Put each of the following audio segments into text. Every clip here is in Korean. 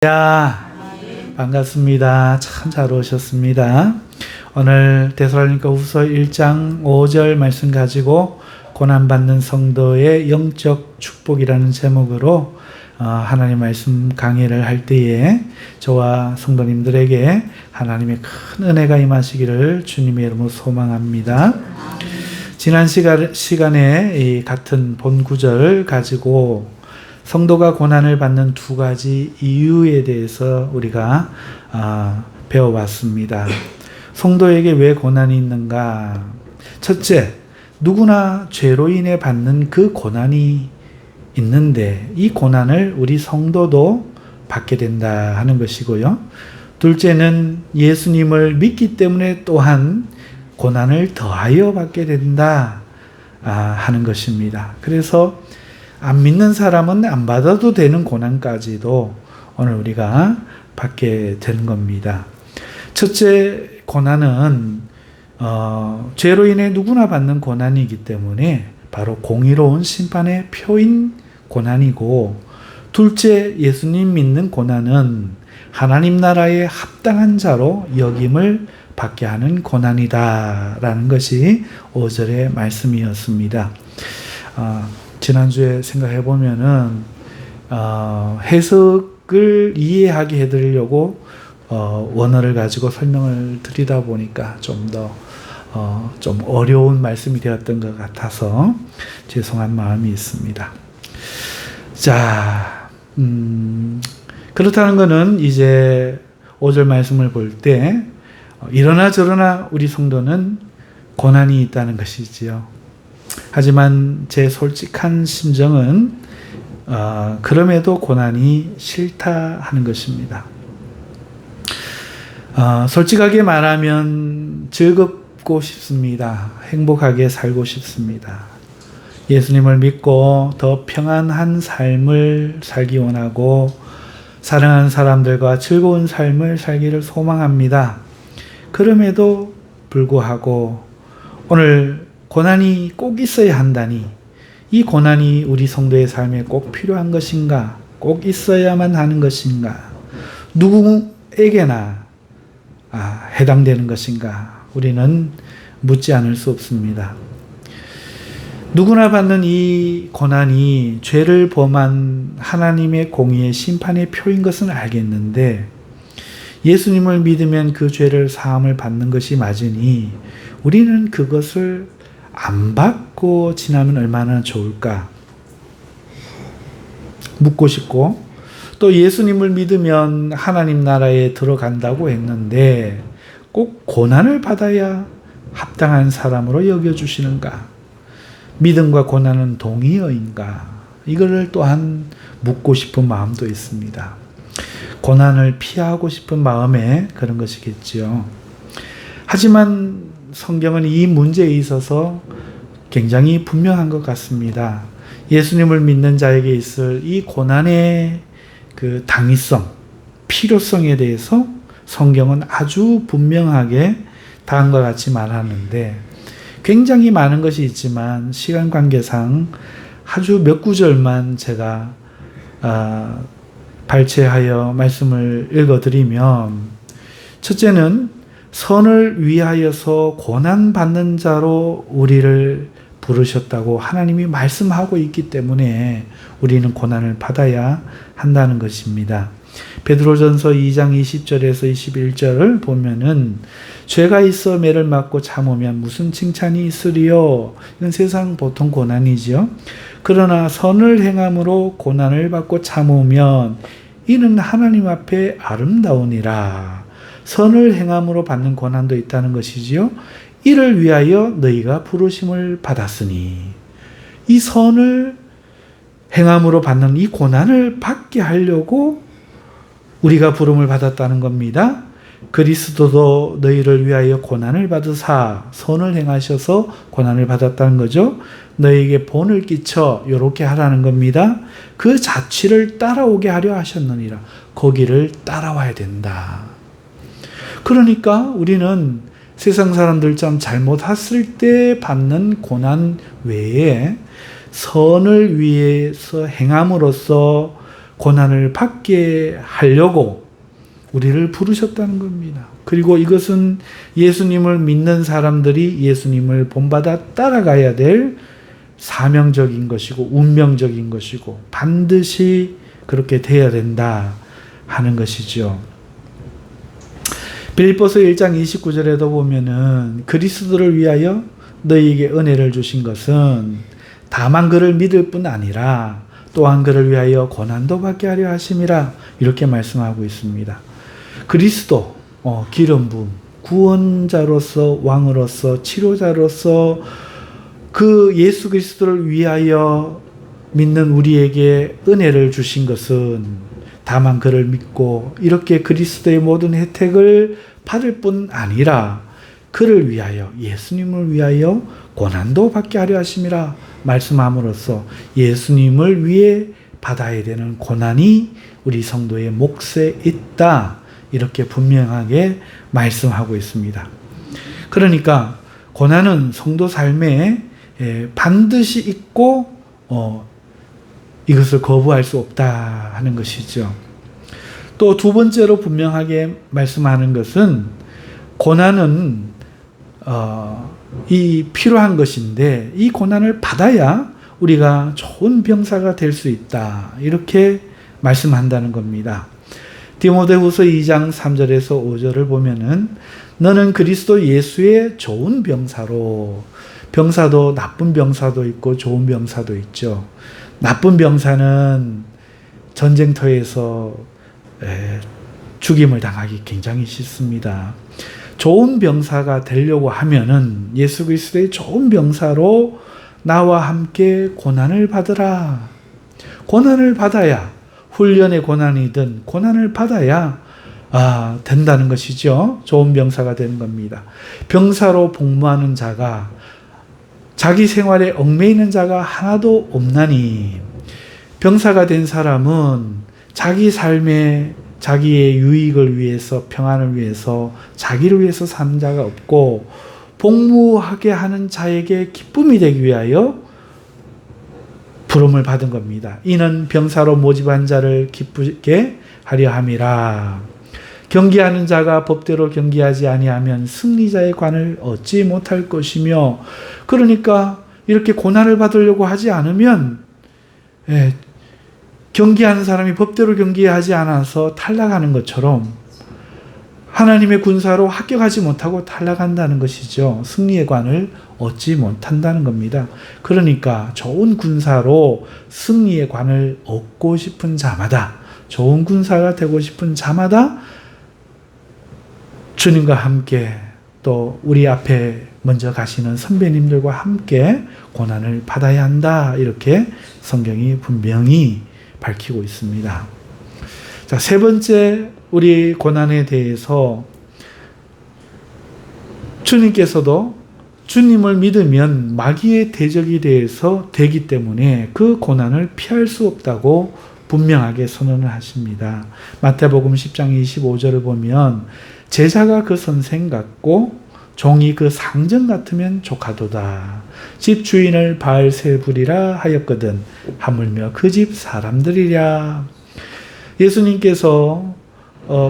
야, 반갑습니다. 참 잘 오셨습니다. 오늘 데살로니가후서 1장 5절 말씀 가지고 고난받는 성도의 영적 축복이라는 제목으로 하나님 말씀 강의를 할 때에 저와 성도님들에게 하나님의 큰 은혜가 임하시기를 주님의 이름으로 소망합니다. 지난 시간에 이 같은 본 구절을 가지고 성도가 고난을 받는 두 가지 이유에 대해서 우리가 배워봤습니다. 성도에게 왜 고난이 있는가? 첫째, 누구나 죄로 인해 받는 그 고난이 있는데 이 고난을 우리 성도도 받게 된다 하는 것이고요. 둘째는 예수님을 믿기 때문에 또한 고난을 더하여 받게 된다 하는 것입니다. 그래서 안 믿는 사람은 안 받아도 되는 고난까지도 오늘 우리가 받게 되는 겁니다. 첫째 고난은 죄로 인해 누구나 받는 고난이기 때문에 바로 공의로운 심판의 표인 고난이고, 둘째 예수님 믿는 고난은 하나님 나라에 합당한 자로 여김을 받게 하는 고난이다라는 것이 5절의 말씀이었습니다. 지난주에 생각해 보면은 해석을 이해하게 해드리려고 원어를 가지고 설명을 드리다 보니까 좀 어려운 말씀이 되었던 것 같아서 죄송한 마음이 있습니다. 자, 그렇다는 것은 이제 5절 말씀을 볼 때 이러나 저러나 우리 성도는 고난이 있다는 것이지요. 하지만 제 솔직한 심정은 그럼에도 고난이 싫다 하는 것입니다. 솔직하게 말하면 즐겁고 싶습니다. 행복하게 살고 싶습니다. 예수님을 믿고 더 평안한 삶을 살기 원하고 사랑하는 사람들과 즐거운 삶을 살기를 소망합니다. 그럼에도 불구하고 오늘 고난이 꼭 있어야 한다니, 이 고난이 우리 성도의 삶에 꼭 필요한 것인가? 꼭 있어야만 하는 것인가? 누구에게나 해당되는 것인가? 우리는 묻지 않을 수 없습니다. 누구나 받는 이 고난이 죄를 범한 하나님의 공의의 심판의 표인 것은 알겠는데, 예수님을 믿으면 그 죄를 사함을 받는 것이 맞으니 우리는 그것을 안 받고 지나면 얼마나 좋을까 묻고 싶고, 또 예수님을 믿으면 하나님 나라에 들어간다고 했는데 꼭 고난을 받아야 합당한 사람으로 여겨주시는가? 믿음과 고난은 동의어인가? 이거를 또한 묻고 싶은 마음도 있습니다. 고난을 피하고 싶은 마음에 그런 것이겠지요. 하지만 성경은 이 문제에 있어서 굉장히 분명한 것 같습니다. 예수님을 믿는 자에게 있을 이 고난의 그 당위성, 필요성에 대해서 성경은 아주 분명하게 다음과 같이 말하는데, 굉장히 많은 것이 있지만 시간 관계상 아주 몇 구절만 제가 발췌하여 말씀을 읽어드리면, 첫째는 선을 위하여서 고난받는 자로 우리를 부르셨다고 하나님이 말씀하고 있기 때문에 우리는 고난을 받아야 한다는 것입니다. 베드로전서 2장 20절에서 21절을 보면은 죄가 있어 매를 맞고 참으면 무슨 칭찬이 있으리요? 이건 세상 보통 고난이지요. 그러나 선을 행함으로 고난을 받고 참으면 이는 하나님 앞에 아름다우니라. 선을 행함으로 받는 고난도 있다는 것이지요. 이를 위하여 너희가 부르심을 받았으니, 이 선을 행함으로 받는 이 고난을 받게 하려고 우리가 부름을 받았다는 겁니다. 그리스도도 너희를 위하여 고난을 받으사 선을 행하셔서 고난을 받았다는 거죠. 너희에게 본을 끼쳐 이렇게 하라는 겁니다. 그 자취를 따라오게 하려 하셨느니라. 거기를 따라와야 된다. 그러니까 우리는 세상 사람들처럼 잘못했을 때 받는 고난 외에 선을 위해서 행함으로써 고난을 받게 하려고 우리를 부르셨다는 겁니다. 그리고 이것은 예수님을 믿는 사람들이 예수님을 본받아 따라가야 될 사명적인 것이고 운명적인 것이고 반드시 그렇게 돼야 된다 하는 것이죠. 빌립보서 1장 29절에도 보면은 그리스도를 위하여 너희에게 은혜를 주신 것은 다만 그를 믿을 뿐 아니라 또한 그를 위하여 고난도 받게 하려 하심이라 이렇게 말씀하고 있습니다. 그리스도, 기름 부음, 구원자로서 왕으로서 치료자로서 그 예수 그리스도를 위하여 믿는 우리에게 은혜를 주신 것은 다만 그를 믿고 이렇게 그리스도의 모든 혜택을 받을 뿐 아니라 그를 위하여 예수님을 위하여 고난도 받게 하려 하심이라 말씀함으로써 예수님을 위해 받아야 되는 고난이 우리 성도의 몫에 있다 이렇게 분명하게 말씀하고 있습니다. 그러니까 고난은 성도 삶에 반드시 있고 이것을 거부할 수 없다 하는 것이죠. 또 두 번째로 분명하게 말씀하는 것은 고난은 이 필요한 것인데 이 고난을 받아야 우리가 좋은 병사가 될 수 있다 이렇게 말씀한다는 겁니다. 디모데후서 2장 3절에서 5절을 보면은 너는 그리스도 예수의 좋은 병사로 병사도 나쁜 병사도 있고 좋은 병사도 있죠. 나쁜 병사는 전쟁터에서 죽임을 당하기 굉장히 쉽습니다. 좋은 병사가 되려고 하면은 예수 그리스도의 좋은 병사로 나와 함께 고난을 받으라. 고난을 받아야 훈련의 고난이든 고난을 받아야 된다는 것이죠. 좋은 병사가 되는 겁니다. 병사로 복무하는 자가 자기 생활에 얽매이는 자가 하나도 없나니 병사가 된 사람은 자기 삶에 자기의 유익을 위해서 평안을 위해서 자기를 위해서 사는 자가 없고 복무하게 하는 자에게 기쁨이 되기 위하여 부름을 받은 겁니다. 이는 병사로 모집한 자를 기쁘게 하려 함이라. 경기하는 자가 법대로 경기하지 아니하면 승리자의 관을 얻지 못할 것이며 그러니까 이렇게 고난을 받으려고 하지 않으면 경기하는 사람이 법대로 경기하지 않아서 탈락하는 것처럼 하나님의 군사로 합격하지 못하고 탈락한다는 것이죠. 승리의 관을 얻지 못한다는 겁니다. 그러니까 좋은 군사로 승리의 관을 얻고 싶은 자마다 좋은 군사가 되고 싶은 자마다 주님과 함께 또 우리 앞에 먼저 가시는 선배님들과 함께 고난을 받아야 한다. 이렇게 성경이 분명히 밝히고 있습니다. 자, 세 번째 우리 고난에 대해서 주님께서도 주님을 믿으면 마귀의 대적이 되기 때문에 그 고난을 피할 수 없다고 분명하게 선언을 하십니다. 마태복음 10장 25절을 보면 제자가 그 선생 같고 종이 그 상전 같으면 족하도다. 집 주인을 바알세불이라 하였거든 하물며 그 집 사람들이랴. 예수님께서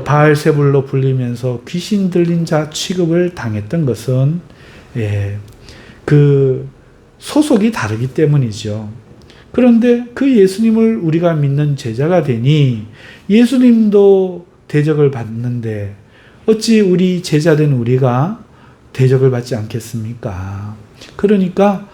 바알세불로 불리면서 귀신 들린 자 취급을 당했던 것은 그 소속이 다르기 때문이죠. 그런데 그 예수님을 우리가 믿는 제자가 되니 예수님도 대적을 받는데 어찌 우리 제자된 우리가 대적을 받지 않겠습니까? 그러니까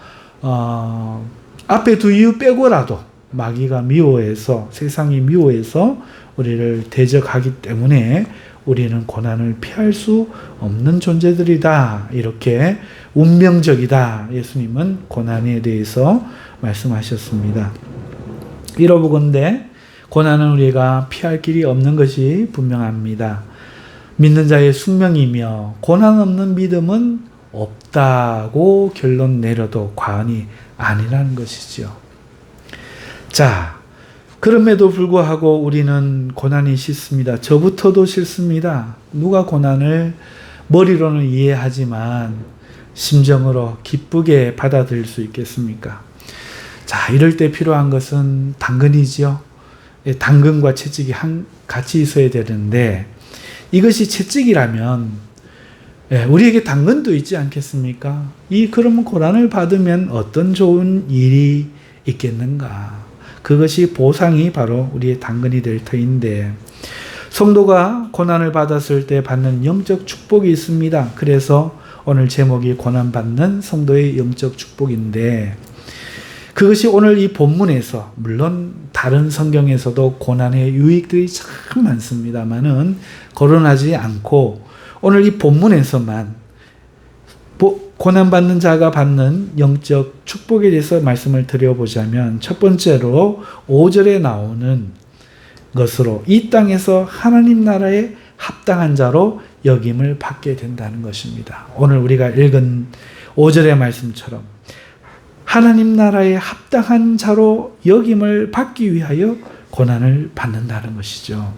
앞에 두 이유 빼고라도 마귀가 미워해서 세상이 미워해서 우리를 대적하기 때문에 우리는 고난을 피할 수 없는 존재들이다. 이렇게 운명적이다. 예수님은 고난에 대해서 말씀하셨습니다. 이러보건대 고난은 우리가 피할 길이 없는 것이 분명합니다. 믿는 자의 숙명이며 고난 없는 믿음은 없다고 결론 내려도 과언이 아니라는 것이죠. 자, 그럼에도 불구하고 우리는 고난이 싫습니다. 저부터도 싫습니다. 누가 고난을 머리로는 이해하지만 심정으로 기쁘게 받아들일 수 있겠습니까? 자, 이럴 때 필요한 것은 당근이지요. 당근과 채찍이 같이 있어야 되는데 이것이 채찍이라면 우리에게 당근도 있지 않겠습니까? 그러면 고난을 받으면 어떤 좋은 일이 있겠는가? 그것이 보상이 바로 우리의 당근이 될 터인데 성도가 고난을 받았을 때 받는 영적 축복이 있습니다. 그래서 오늘 제목이 고난받는 성도의 영적 축복인데 그것이 오늘 이 본문에서 물론 다른 성경에서도 고난의 유익들이 참 많습니다만은 거론하지 않고 오늘 이 본문에서만 고난받는 자가 받는 영적 축복에 대해서 말씀을 드려보자면 첫 번째로 5절에 나오는 것으로 이 땅에서 하나님 나라에 합당한 자로 여김을 받게 된다는 것입니다. 오늘 우리가 읽은 5절의 말씀처럼 하나님 나라에 합당한 자로 여김을 받기 위하여 고난을 받는다는 것이죠.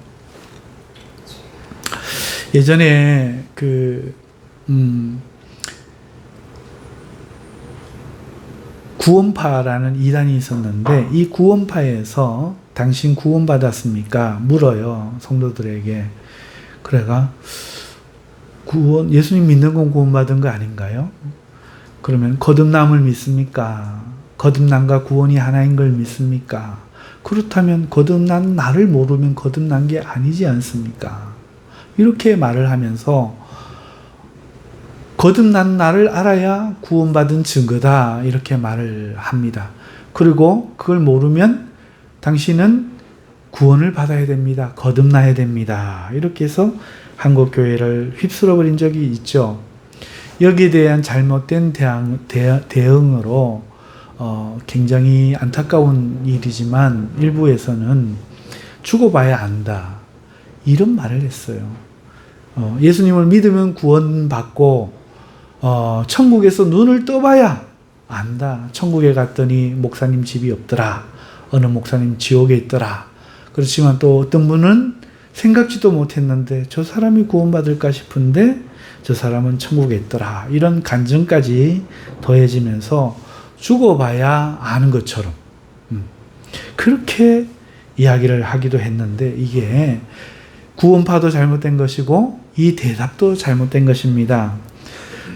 예전에 구원파라는 이단이 있었는데 이 구원파에서 당신 구원받았습니까? 물어요. 성도들에게. 그래가 예수님 믿는 건 구원받은 거 아닌가요? 그러면 거듭남을 믿습니까? 거듭남과 구원이 하나인 걸 믿습니까? 그렇다면 거듭난 나를 모르면 거듭난 게 아니지 않습니까? 이렇게 말을 하면서 거듭난 나를 알아야 구원받은 증거다 이렇게 말을 합니다. 그리고 그걸 모르면 당신은 구원을 받아야 됩니다. 거듭나야 됩니다. 이렇게 해서 한국교회를 휩쓸어버린 적이 있죠. 여기에 대한 잘못된 대응으로 굉장히 안타까운 일이지만 일부에서는 죽어봐야 안다 이런 말을 했어요. 예수님을 믿으면 구원받고 천국에서 눈을 떠봐야 안다. 천국에 갔더니 목사님 집이 없더라. 어느 목사님 지옥에 있더라. 그렇지만 또 어떤 분은 생각지도 못했는데 저 사람이 구원받을까 싶은데 저 사람은 천국에 있더라. 이런 간증까지 더해지면서 죽어봐야 아는 것처럼 그렇게 이야기를 하기도 했는데 이게 구원파도 잘못된 것이고 이 대답도 잘못된 것입니다.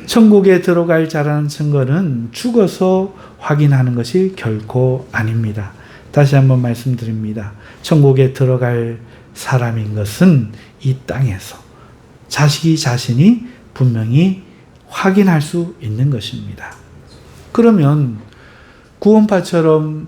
천국에 들어갈 자라는 증거는 죽어서 확인하는 것이 결코 아닙니다. 다시 한번 말씀드립니다. 천국에 들어갈 사람인 것은 이 땅에서 자신이 분명히 확인할 수 있는 것입니다. 그러면 구원파처럼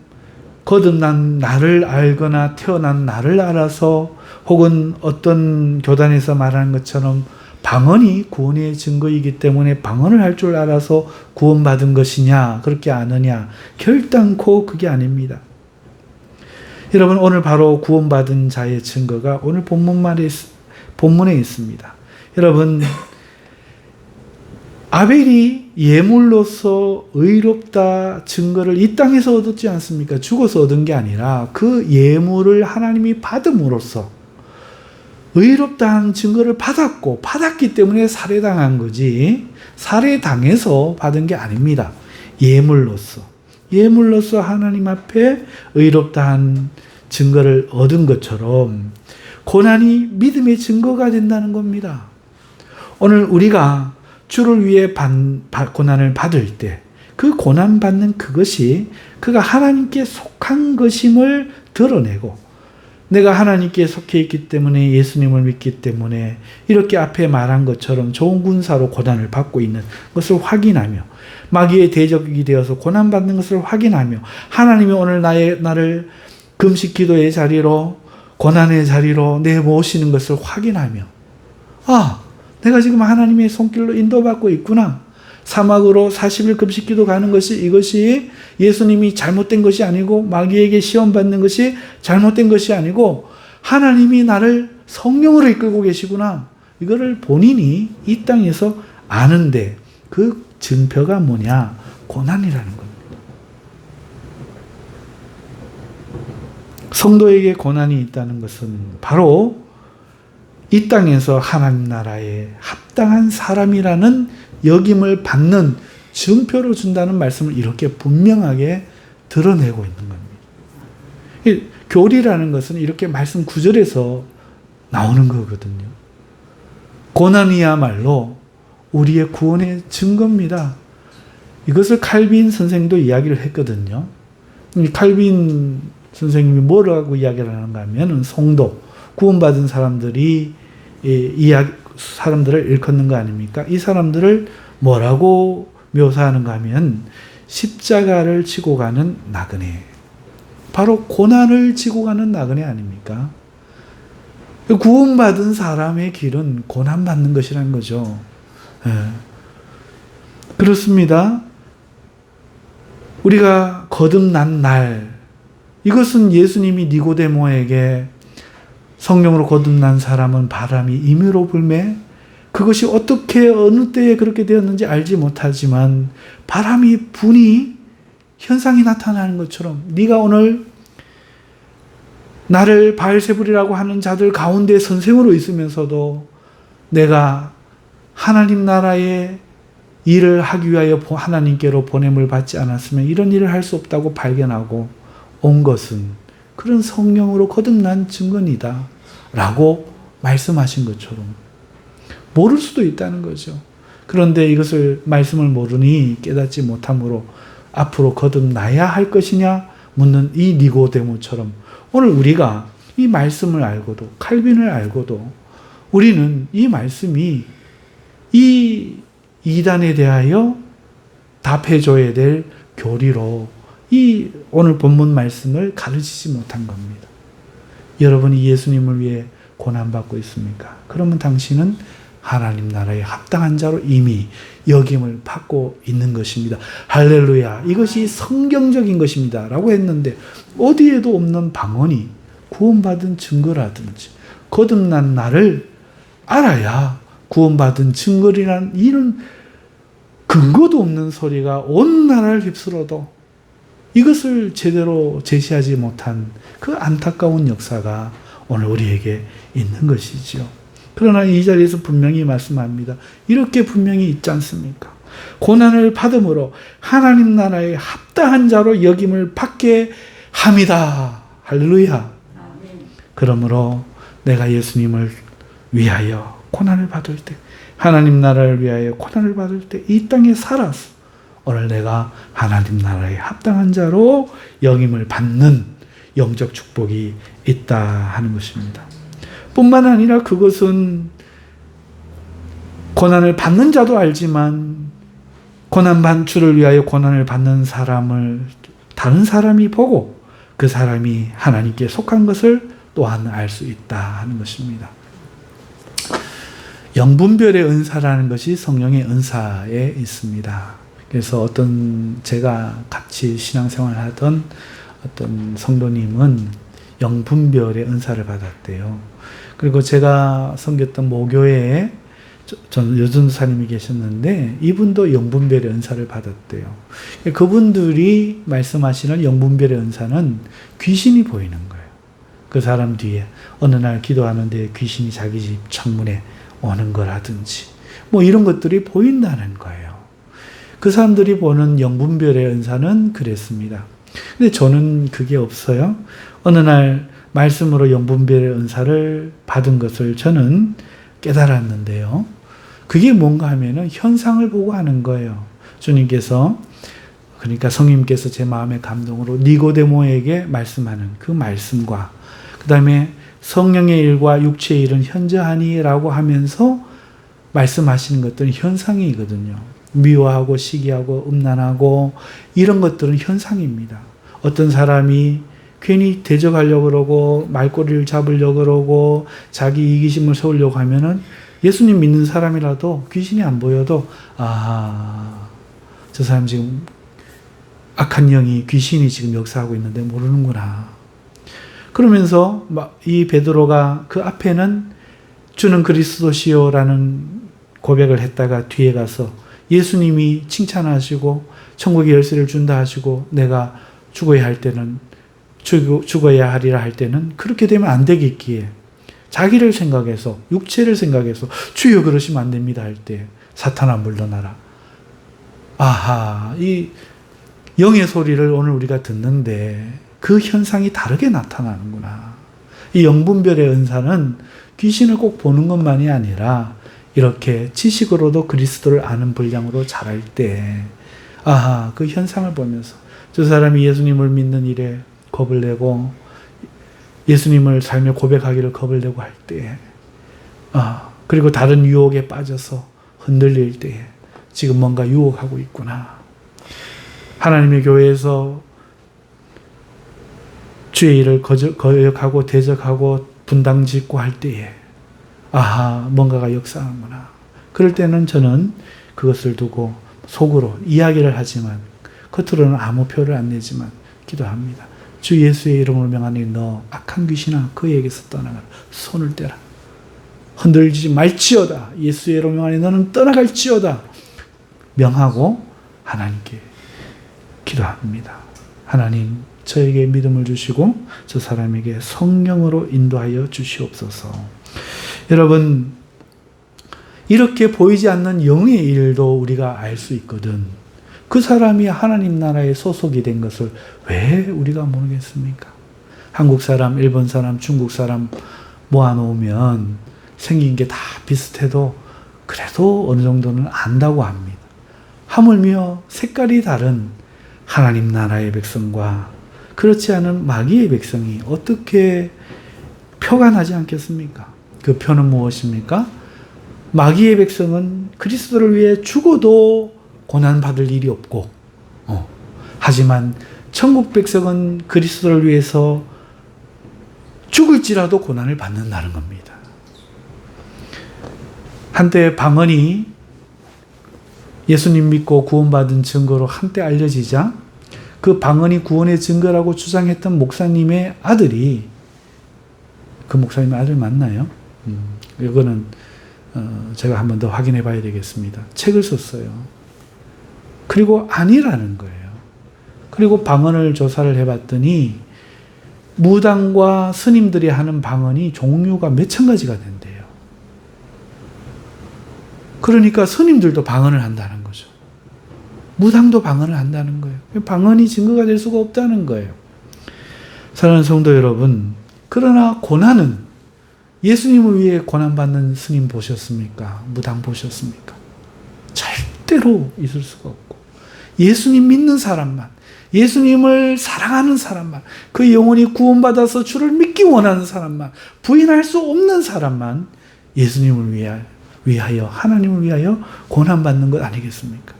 거듭난 나를 알거나 태어난 나를 알아서 혹은 어떤 교단에서 말하는 것처럼 방언이 구원의 증거이기 때문에 방언을 할 줄 알아서 구원받은 것이냐 그렇게 아느냐 결단코 그게 아닙니다. 여러분 오늘 바로 구원받은 자의 증거가 오늘 본문에 있습니다. 여러분 아벨이 예물로서 의롭다 증거를 이 땅에서 얻었지 않습니까? 죽어서 얻은 게 아니라 그 예물을 하나님이 받음으로써 의롭다는 증거를 받았기 때문에 살해당한 거지 살해당해서 받은 게 아닙니다. 예물로서 하나님 앞에 의롭다한 증거를 얻은 것처럼 고난이 믿음의 증거가 된다는 겁니다. 오늘 우리가 주를 위해 고난을 받을 때 그 고난받는 그것이 그가 하나님께 속한 것임을 드러내고 내가 하나님께 속해 있기 때문에 예수님을 믿기 때문에 이렇게 앞에 말한 것처럼 좋은 군사로 고난을 받고 있는 것을 확인하며 마귀의 대적이 되어서 고난받는 것을 확인하며 하나님이 오늘 나를 금식 기도의 자리로 고난의 자리로 내모시는 것을 확인하며 내가 지금 하나님의 손길로 인도받고 있구나. 사막으로 40일 금식기도 가는 이것이 예수님이 잘못된 것이 아니고 마귀에게 시험받는 것이 잘못된 것이 아니고 하나님이 나를 성령으로 이끌고 계시구나. 이거를 본인이 이 땅에서 아는데 그 증표가 뭐냐? 고난이라는 겁니다. 성도에게 고난이 있다는 것은 바로 이 땅에서 하나님 나라에 합당한 사람이라는 여김을 받는 증표로 준다는 말씀을 이렇게 분명하게 드러내고 있는 겁니다. 교리라는 것은 이렇게 말씀 구절에서 나오는 거거든요. 고난이야말로 우리의 구원의 증거입니다. 이것을 칼빈 선생도 이야기를 했거든요. 칼빈 선생님이 뭐라고 이야기를 하는가 하면 성도, 구원받은 사람들이 사람들을 일컫는 거 아닙니까? 이 사람들을 뭐라고 묘사하는가 하면 십자가를 지고 가는 나그네. 바로 고난을 지고 가는 나그네 아닙니까? 구원받은 사람의 길은 고난받는 것이라는 거죠. 예. 그렇습니다. 우리가 거듭난 날, 이것은 예수님이 니고데모에게 성령으로 거듭난 사람은 바람이 임의로 불매, 그것이 어떻게 어느 때에 그렇게 되었는지 알지 못하지만 바람이 부니 현상이 나타나는 것처럼 네가 오늘 나를 바알세불이라고 하는 자들 가운데 선생으로 있으면서도 내가 하나님 나라의 일을 하기 위하여 하나님께로 보냄을 받지 않았으면 이런 일을 할 수 없다고 발견하고 온 것은 그런 성령으로 거듭난 증거이다 라고 말씀하신 것처럼 모를 수도 있다는 거죠. 그런데 이것을 말씀을 모르니 깨닫지 못함으로 앞으로 거듭나야 할 것이냐 묻는 이 니고데모처럼 오늘 우리가 이 말씀을 알고도 칼빈을 알고도 우리는 이 말씀이 이 이단에 대하여 답해줘야 될 교리로 이 오늘 본문 말씀을 가르치지 못한 겁니다. 여러분이 예수님을 위해 고난받고 있습니까? 그러면 당신은 하나님 나라에 합당한 자로 이미 여김을 받고 있는 것입니다. 할렐루야. 이것이 성경적인 것입니다. 라고 했는데 어디에도 없는 방언이 구원받은 증거라든지 거듭난 나를 알아야 구원받은 증거라는 이런 근거도 없는 소리가 온 나라를 휩쓸어도 이것을 제대로 제시하지 못한 그 안타까운 역사가 오늘 우리에게 있는 것이지요. 그러나 이 자리에서 분명히 말씀합니다. 이렇게 분명히 있지 않습니까? 고난을 받음으로 하나님 나라에 합당한 자로 여김을 받게 합니다. 할렐루야. 그러므로 내가 예수님을 위하여 고난을 받을 때, 하나님 나라를 위하여 고난을 받을 때 이 땅에 살아서 오늘 내가 하나님 나라에 합당한 자로 여김을 받는 영적 축복이 있다 하는 것입니다. 뿐만 아니라 그것은 고난을 받는 자도 알지만 고난 주를 위하여 고난을 받는 사람을 다른 사람이 보고 그 사람이 하나님께 속한 것을 또한 알 수 있다 하는 것입니다. 영분별의 은사라는 것이 성령의 은사에 있습니다. 그래서 제가 같이 신앙생활을 하던 어떤 성도님은 영분별의 은사를 받았대요. 그리고 제가 섬겼던 모교회에 전 여전사님이 계셨는데 이분도 영분별의 은사를 받았대요. 그분들이 말씀하시는 영분별의 은사는 귀신이 보이는 거예요. 그 사람 뒤에 어느 날 기도하는데 귀신이 자기 집 창문에 오는 거라든지 뭐 이런 것들이 보인다는 거예요. 그 사람들이 보는 영분별의 은사는 그랬습니다. 근데 저는 그게 없어요. 어느 날 말씀으로 영분별의 은사를 받은 것을 저는 깨달았는데요. 그게 뭔가 하면은 현상을 보고 하는 거예요. 주님께서, 그러니까 성님께서 제 마음의 감동으로 니고데모에게 말씀하는 그 말씀과 그 다음에 성령의 일과 육체의 일은 현저하니라고 하면서 말씀하시는 것들은 현상이거든요. 미워하고 시기하고 음란하고 이런 것들은 현상입니다. 어떤 사람이 괜히 대적하려고 그러고 말꼬리를 잡으려고 그러고 자기 이기심을 세우려고 하면은 예수님 믿는 사람이라도 귀신이 안 보여도 저 사람 지금 악한 영이 귀신이 지금 역사하고 있는데 모르는구나. 그러면서 이 베드로가 그 앞에는 주는 그리스도시요라는 고백을 했다가 뒤에 가서 예수님이 칭찬하시고 천국의 열쇠를 준다 하시고 내가 죽어야 할 때는 죽어야 하리라 할 때는 그렇게 되면 안 되겠기에 자기를 생각해서 육체를 생각해서 주여 그러시면 안 됩니다 할 때 사탄아 물러나라. 아하, 이 영의 소리를 오늘 우리가 듣는데 그 현상이 다르게 나타나는구나. 이 영분별의 은사는 귀신을 꼭 보는 것만이 아니라 이렇게 지식으로도 그리스도를 아는 분량으로 자랄 때, 아하, 그 현상을 보면서 저 사람이 예수님을 믿는 일에 겁을 내고 예수님을 삶에 고백하기를 겁을 내고 할 때에, 그리고 다른 유혹에 빠져서 흔들릴 때에 지금 뭔가 유혹하고 있구나. 하나님의 교회에서 주의 일을 거역하고 대적하고 분당 짓고 할 때에 아하, 뭔가가 역사하는구나. 그럴 때는 저는 그것을 두고 속으로 이야기를 하지만 겉으로는 아무 표를 안 내지만 기도합니다. 주 예수의 이름으로 명하니 너 악한 귀신아 그에게서 떠나가라. 손을 떼라. 흔들리지 말지어다. 예수의 이름으로 명하니 너는 떠나갈지어다. 명하고 하나님께 기도합니다. 하나님 저에게 믿음을 주시고 저 사람에게 성령으로 인도하여 주시옵소서. 여러분, 이렇게 보이지 않는 영의 일도 우리가 알 수 있거든. 그 사람이 하나님 나라에 소속이 된 것을 왜 우리가 모르겠습니까? 한국 사람, 일본 사람, 중국 사람 모아놓으면 생긴 게 다 비슷해도 그래도 어느 정도는 안다고 합니다. 하물며 색깔이 다른 하나님 나라의 백성과 그렇지 않은 마귀의 백성이 어떻게 표가 나지 않겠습니까? 그 표는 무엇입니까? 마귀의 백성은 그리스도를 위해 죽어도 고난받을 일이 없고, 하지만 천국 백성은 그리스도를 위해서 죽을지라도 고난을 받는다는 겁니다. 한때 방언이 예수님 믿고 구원받은 증거로 한때 알려지자 그 방언이 구원의 증거라고 주장했던 목사님의 아들이, 그 목사님의 아들 맞나요? 이거는 제가 한 번 더 확인해 봐야 되겠습니다. 책을 썼어요. 그리고 아니라는 거예요. 그리고 방언을 조사를 해봤더니 무당과 스님들이 하는 방언이 종류가 몇천 가지가 된대요. 그러니까 스님들도 방언을 한다는 거죠. 무당도 방언을 한다는 거예요. 방언이 증거가 될 수가 없다는 거예요. 사랑하는 성도 여러분, 그러나 고난은 예수님을 위해 고난받는 스님 보셨습니까? 무당 보셨습니까? 절대로 있을 수가 없고, 예수님 믿는 사람만, 예수님을 사랑하는 사람만, 그 영혼이 구원받아서 주를 믿기 원하는 사람만, 부인할 수 없는 사람만 예수님을 위하여, 하나님을 위하여 고난받는 것 아니겠습니까?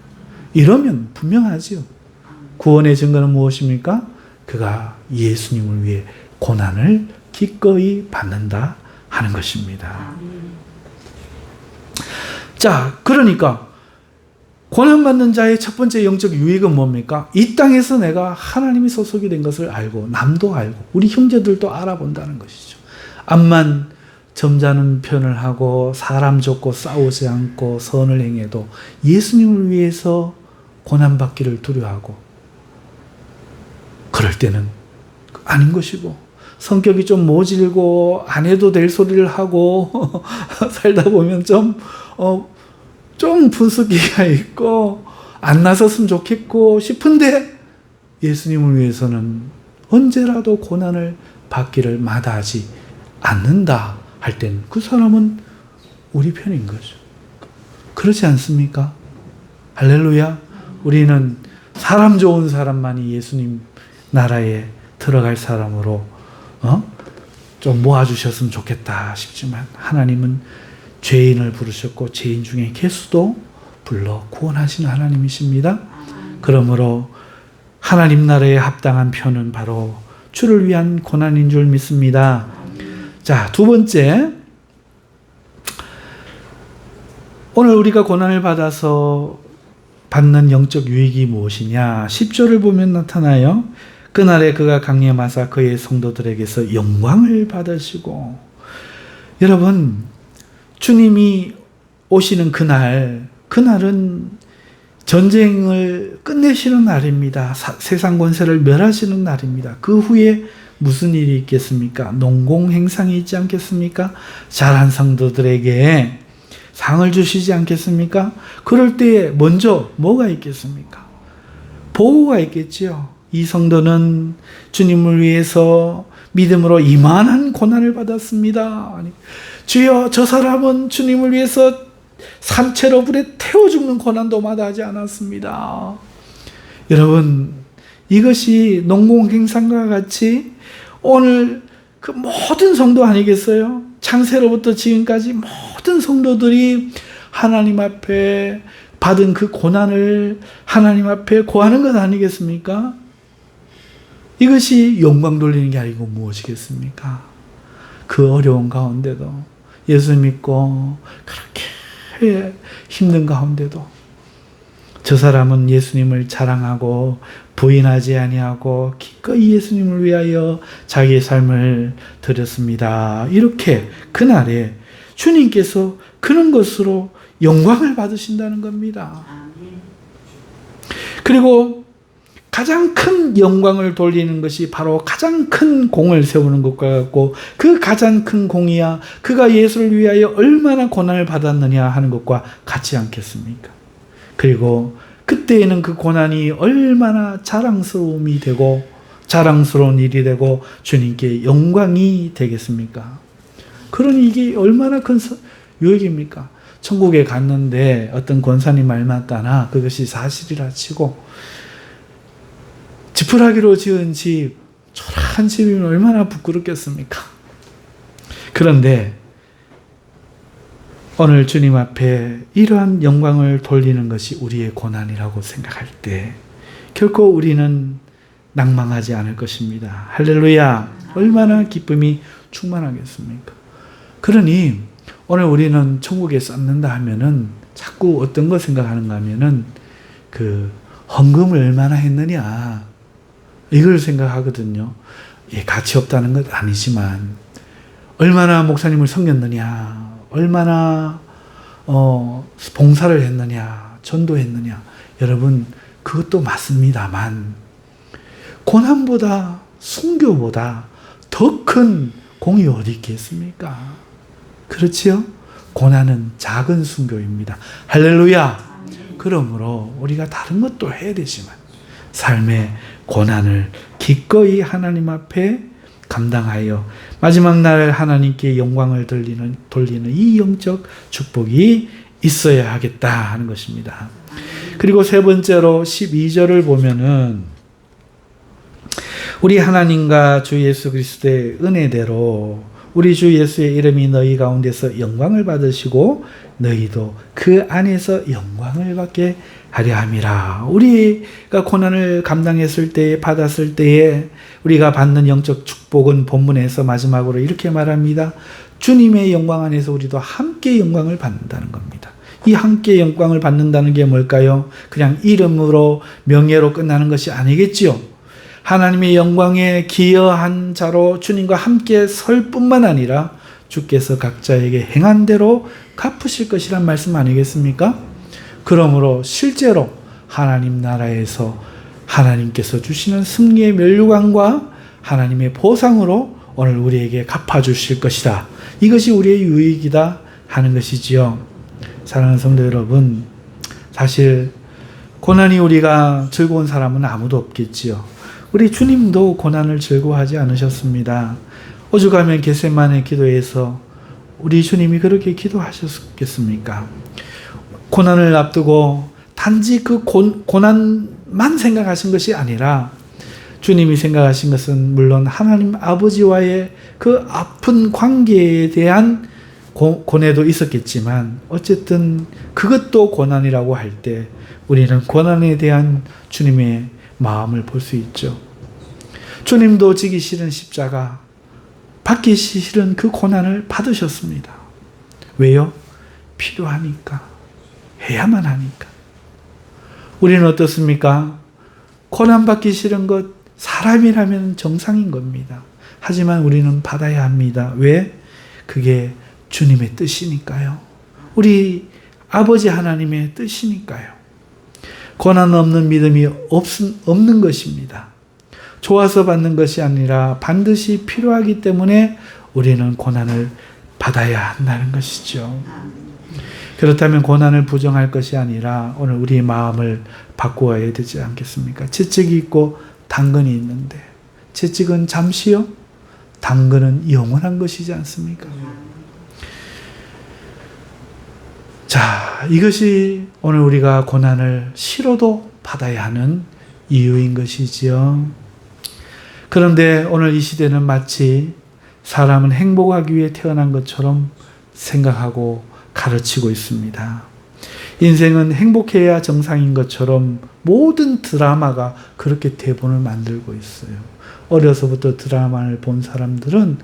이러면 분명하지요. 구원의 증거는 무엇입니까? 그가 예수님을 위해 고난을 기꺼이 받는다 하는 것입니다. 자, 그러니까 고난받는 자의 첫 번째 영적 유익은 뭡니까? 이 땅에서 내가 하나님이 소속이 된 것을 알고, 남도 알고, 우리 형제들도 알아본다는 것이죠. 암만 점잖은 편을 하고 사람 좋고 싸우지 않고 선을 행해도 예수님을 위해서 고난받기를 두려워하고, 그럴 때는 아닌 것이고, 성격이 좀 모질고 안 해도 될 소리를 하고 살다 보면 좀 분수기가 있고 안 나섰으면 좋겠고 싶은데 예수님을 위해서는 언제라도 고난을 받기를 마다하지 않는다 할 땐 그 사람은 우리 편인 거죠. 그렇지 않습니까? 할렐루야. 우리는 사람 좋은 사람만이 예수님 나라에 들어갈 사람으로 좀 모아주셨으면 좋겠다 싶지만, 하나님은 죄인을 부르셨고 죄인 중에 개수도 불러 구원하시는 하나님이십니다. 그러므로 하나님 나라에 합당한 표는 바로 주를 위한 고난인 줄 믿습니다. 자, 두 번째, 오늘 우리가 고난을 받아서 받는 영적 유익이 무엇이냐? 10절을 보면 나타나요. 그날에 그가 강림하사 그의 성도들에게서 영광을 받으시고, 여러분, 주님이 오시는 그날은 전쟁을 끝내시는 날입니다. 세상 권세를 멸하시는 날입니다. 그 후에 무슨 일이 있겠습니까? 농공행상이 있지 않겠습니까? 잘한 성도들에게 상을 주시지 않겠습니까? 그럴 때에 먼저 뭐가 있겠습니까? 보호가 있겠지요. 이 성도는 주님을 위해서 믿음으로 이만한 고난을 받았습니다. 아니, 주여, 저 사람은 주님을 위해서 산채로 불에 태워 죽는 고난도 마다하지 않았습니다. 여러분, 이것이 농공행상과 같이 오늘 그 모든 성도 아니겠어요? 창세로부터 지금까지 모든 성도들이 하나님 앞에 받은 그 고난을 하나님 앞에 고하는 것 아니겠습니까? 이것이 영광 돌리는 게 아니고 무엇이겠습니까? 그 어려운 가운데도 예수 믿고 그렇게 힘든 가운데도 저 사람은 예수님을 자랑하고 부인하지 아니하고 기꺼이 예수님을 위하여 자기의 삶을 드렸습니다. 이렇게 그날에 주님께서 그런 것으로 영광을 받으신다는 겁니다. 그리고 가장 큰 영광을 돌리는 것이 바로 가장 큰 공을 세우는 것과 같고, 그 가장 큰 공이야 그가 예수를 위하여 얼마나 고난을 받았느냐 하는 것과 같지 않겠습니까? 그리고 그때에는 그 고난이 얼마나 자랑스러움이 되고 자랑스러운 일이 되고 주님께 영광이 되겠습니까? 그러니 이게 얼마나 큰 유익입니까? 천국에 갔는데 어떤 권사님 말 맞다나 그것이 사실이라 치고 지푸라기로 지은 집, 초라한 집이면 얼마나 부끄럽겠습니까? 그런데 오늘 주님 앞에 이러한 영광을 돌리는 것이 우리의 고난이라고 생각할 때 결코 우리는 낭망하지 않을 것입니다. 할렐루야! 얼마나 기쁨이 충만하겠습니까? 그러니 오늘 우리는 천국에 쌓는다 하면은 자꾸 어떤 거 생각하는가 하면은 그 헌금을 얼마나 했느냐 이걸 생각하거든요. 예, 가치 없다는 것 아니지만 얼마나 목사님을 섬겼느냐, 얼마나 봉사를 했느냐, 전도했느냐. 여러분 그것도 맞습니다만 고난보다 순교보다 더 큰 공이 어디 있겠습니까? 그렇지요? 고난은 작은 순교입니다. 할렐루야! 그러므로 우리가 다른 것도 해야 되지만 삶의 고난을 기꺼이 하나님 앞에 감당하여 마지막 날 하나님께 영광을 돌리는 이 영적 축복이 있어야 하겠다 하는 것입니다. 그리고 세 번째로 12절을 보면은 우리 하나님과 주 예수 그리스도의 은혜대로 우리 주 예수의 이름이 너희 가운데서 영광을 받으시고 너희도 그 안에서 영광을 받게 하려 함이라. 우리가 고난을 감당했을 때에 받았을 때에 우리가 받는 영적 축복은 본문에서 마지막으로 이렇게 말합니다. 주님의 영광 안에서 우리도 함께 영광을 받는다는 겁니다. 이 함께 영광을 받는다는 게 뭘까요? 그냥 이름으로 명예로 끝나는 것이 아니겠지요. 하나님의 영광에 기여한 자로 주님과 함께 설 뿐만 아니라 주께서 각자에게 행한 대로 갚으실 것이란 말씀 아니겠습니까? 그러므로 실제로 하나님 나라에서 하나님께서 주시는 승리의 면류관과 하나님의 보상으로 오늘 우리에게 갚아주실 것이다. 이것이 우리의 유익이다 하는 것이지요. 사랑하는 성도 여러분, 사실 고난이 우리가 즐거운 사람은 아무도 없겠지요. 우리 주님도 고난을 즐거워하지 않으셨습니다. 오죽하면 겟세마네 기도에서 우리 주님이 그렇게 기도하셨겠습니까? 고난을 앞두고 단지 그 고난만 생각하신 것이 아니라 주님이 생각하신 것은 물론 하나님 아버지와의 그 아픈 관계에 대한 고뇌도 있었겠지만 어쨌든 그것도 고난이라고 할 때 우리는 고난에 대한 주님의 마음을 볼 수 있죠. 주님도 지기 싫은 십자가, 받기 싫은 그 고난을 받으셨습니다. 왜요? 필요하니까, 해야만 하니까. 우리는 어떻습니까? 고난받기 싫은 것 사람이라면 정상인 겁니다. 하지만 우리는 받아야 합니다. 왜? 그게 주님의 뜻이니까요. 우리 아버지 하나님의 뜻이니까요. 고난 없는 믿음이 없는 것입니다. 좋아서 받는 것이 아니라 반드시 필요하기 때문에 우리는 고난을 받아야 한다는 것이죠. 그렇다면 고난을 부정할 것이 아니라 오늘 우리의 마음을 바꾸어야 되지 않겠습니까? 채찍이 있고 당근이 있는데 채찍은 잠시요, 당근은 영원한 것이지 않습니까? 자, 이것이 오늘 우리가 고난을 싫어도 받아야 하는 이유인 것이지요. 그런데 오늘 이 시대는 마치 사람은 행복하기 위해 태어난 것처럼 생각하고 가르치고 있습니다. 인생은 행복해야 정상인 것처럼 모든 드라마가 그렇게 대본을 만들고 있어요. 어려서부터 드라마를 본 사람들은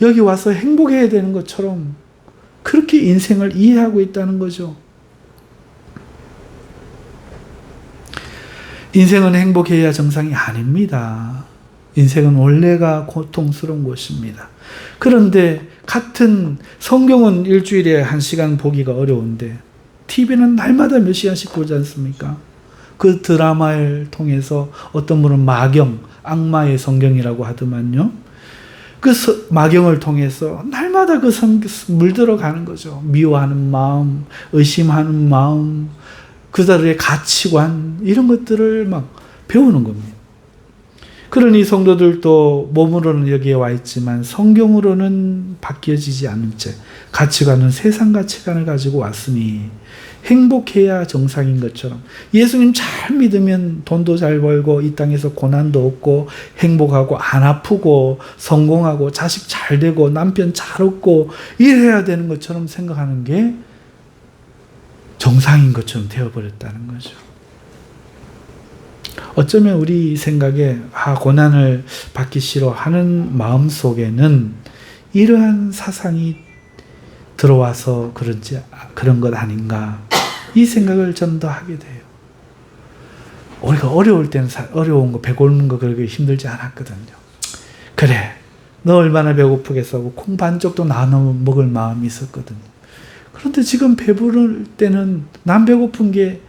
여기 와서 행복해야 되는 것처럼 그렇게 인생을 이해하고 있다는 거죠. 인생은 행복해야 정상이 아닙니다. 인생은 원래가 고통스러운 것입니다. 그런데 같은 성경은 일주일에 1시간 보기가 어려운데 TV는 날마다 몇 시간씩 보지 않습니까? 그 드라마를 통해서 어떤 분은 마경, 악마의 성경이라고 하더만요. 그 마경을 통해서 날마다 그 물들어가는 거죠. 미워하는 마음, 의심하는 마음, 그들의 가치관, 이런 것들을 막 배우는 겁니다. 그러니 성도들도 몸으로는 여기에 와 있지만 성경으로는 바뀌어지지 않은 채 가치관은 세상 가치관을 가지고 왔으니 행복해야 정상인 것처럼 예수님 잘 믿으면 돈도 잘 벌고 이 땅에서 고난도 없고 행복하고 안 아프고 성공하고 자식 잘 되고 남편 잘 얻고 이래야 되는 것처럼 생각하는 게 정상인 것처럼 되어버렸다는 거죠. 어쩌면 우리 생각에 고난을 받기 싫어하는 마음 속에는 이러한 사상이 들어와서 그런 것 아닌가, 이 생각을 좀 더 하게 돼요. 우리가 어려울 때는 어려운 거, 배고픈 거 그렇게 힘들지 않았거든요. 그래, 너 얼마나 배고프겠어 하고 콩 반쪽도 나눠 먹을 마음이 있었거든요. 그런데 지금 배부를 때는 남 배고픈 게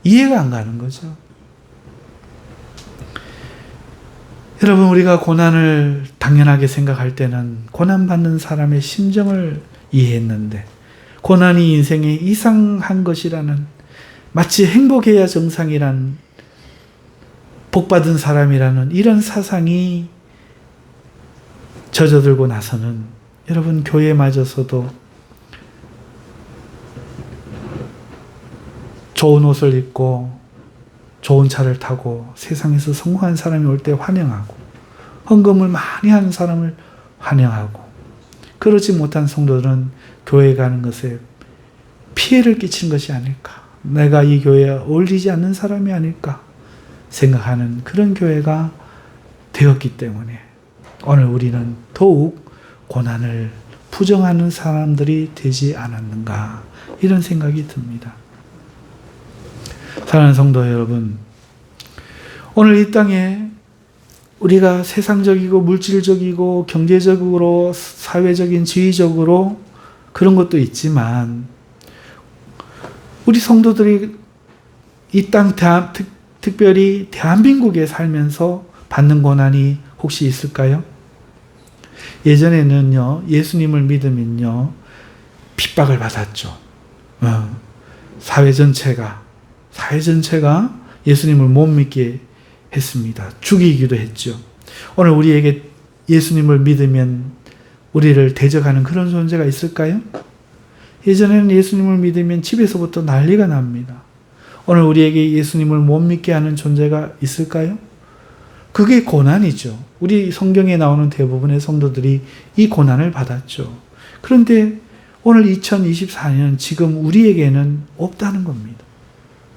이해가 안 가는 거죠. 여러분, 우리가 고난을 당연하게 생각할 때는 고난받는 사람의 심정을 이해했는데 고난이 인생의 이상한 것이라는, 마치 행복해야 정상이란, 복받은 사람이라는 이런 사상이 젖어들고 나서는 여러분, 교회마저서도 좋은 옷을 입고 좋은 차를 타고 세상에서 성공한 사람이 올 때 환영하고 헌금을 많이 하는 사람을 환영하고, 그렇지 못한 성도들은 교회에 가는 것에 피해를 끼친 것이 아닐까, 내가 이 교회에 어울리지 않는 사람이 아닐까 생각하는 그런 교회가 되었기 때문에 오늘 우리는 더욱 고난을 부정하는 사람들이 되지 않았는가, 이런 생각이 듭니다. 사랑하는 성도 여러분, 오늘 이 땅에 우리가 세상적이고 물질적이고 경제적으로 사회적인 지위적으로 그런 것도 있지만 우리 성도들이 이 땅 특별히 대한민국에 살면서 받는 고난이 혹시 있을까요? 예전에는요, 예수님을 믿으면요 핍박을 받았죠. 사회 전체가 예수님을 못 믿게 했습니다. 죽이기도 했죠. 오늘 우리에게 예수님을 믿으면 우리를 대적하는 그런 존재가 있을까요? 예전에는 예수님을 믿으면 집에서부터 난리가 납니다. 오늘 우리에게 예수님을 못 믿게 하는 존재가 있을까요? 그게 고난이죠. 우리 성경에 나오는 대부분의 성도들이 이 고난을 받았죠. 그런데 오늘 2024년 지금 우리에게는 없다는 겁니다.